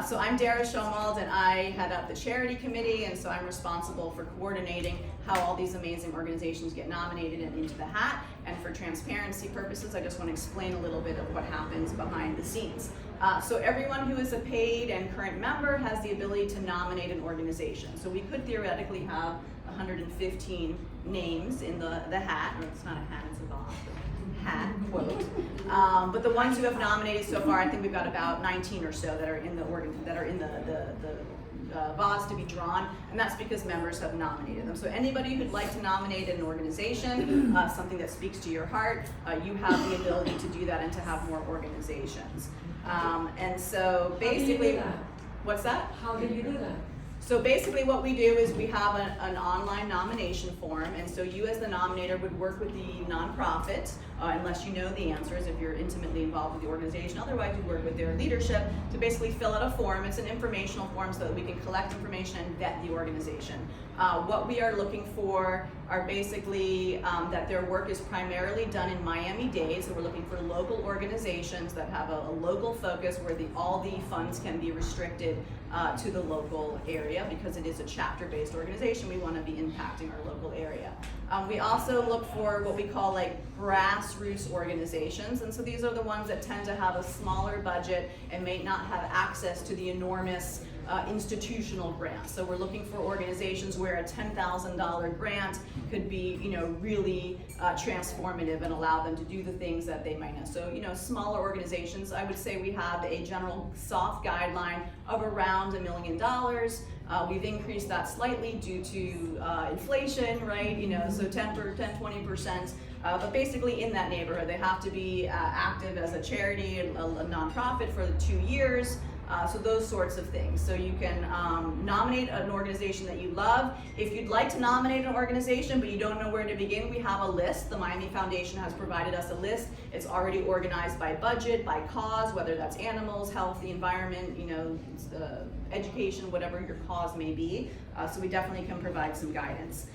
So I'm Dara Schoenwald, and I head up the charity committee, and so I'm responsible for coordinating how all these amazing organizations get nominated and into the hat. And for transparency purposes, I just want to explain a little bit of what happens behind the scenes. So everyone who is a paid and current member has the ability to nominate an organization. So we could theoretically have 115 names in the hat, or it's not a hat, it's a box. Hat, quote. But the ones who have nominated so far, I think we've got about 19 or so that are in the VODs to be drawn, and that's because members have nominated them. So anybody who'd like to nominate an organization, something that speaks to your heart, you have the ability to do that and to have more organizations. And so basically, what's that? How do you do that? So basically what we do is we have an online nomination form, and so you as the nominator would work with the nonprofit, unless you know the answers, if you're intimately involved with the organization. Otherwise, you work with their leadership to basically fill out a form. It's an informational form so that we can collect information and vet the organization. What we are looking for are basically that their work is primarily done in Miami-Dade, so we're looking for local organizations that have a local focus where all the funds can be restricted to the local area, because it is a chapter-based organization. We want to be impacting our local area. We also look for what we call like grassroots organizations, and so these are the ones that tend to have a smaller budget and may not have access to the enormous institutional grants. So we're looking for organizations where a $10,000 grant could be, really transformative and allow them to do the things that they might know. So, smaller organizations, I would say we have a general soft guideline of around $1 million. We've increased that slightly due to inflation, right? So 20%. But basically in that neighborhood, they have to be active as a charity, a nonprofit for 2 years. So those sorts of things. So you can nominate an organization that you love. If you'd like to nominate an organization but you don't know where to begin, we have a list. The Miami Foundation has provided us a list. It's already organized by budget, by cause, whether that's animals, health, the environment, education, whatever your cause may be. So we definitely can provide some guidance.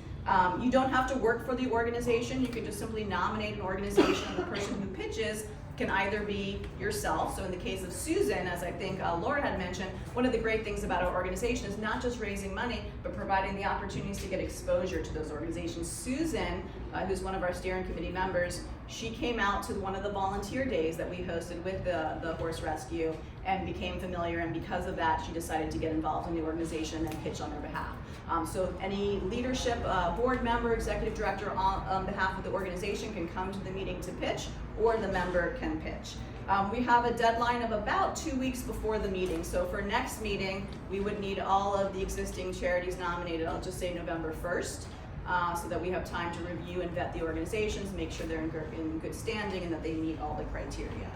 You don't have to work for the organization. You can just simply nominate an organization, and the person who pitches can either be yourself. So in the case of Susan, as I think Laura had mentioned, one of the great things about our organization is not just raising money, but providing the opportunities to get exposure to those organizations. Susan, who's one of our steering committee members, she came out to one of the volunteer days that we hosted with the horse rescue and became familiar, and because of that, she decided to get involved in the organization and pitch on their behalf. So any leadership, board member, executive director on behalf of the organization can come to the meeting to pitch, or the member can pitch. We have a deadline of about 2 weeks before the meeting. So for next meeting, we would need all of the existing charities nominated, I'll just say November 1st, so that we have time to review and vet the organizations, make sure they're in good standing and that they meet all the criteria.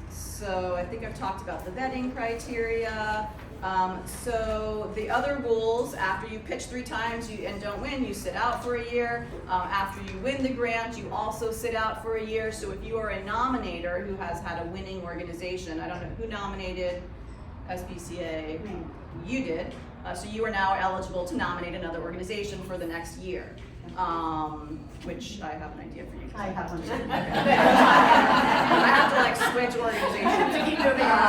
So I think I've talked about the vetting criteria. So the other rules: after you pitch 3 times and don't win, you sit out for a year. After you win the grant, you also sit out for a year. So if you are a nominator who has had a winning organization, I don't know who nominated SPCA, you did. So you are now eligible to nominate another organization for the next year. Which I have an idea for you. I have one. I have to switch organizations to keep moving on.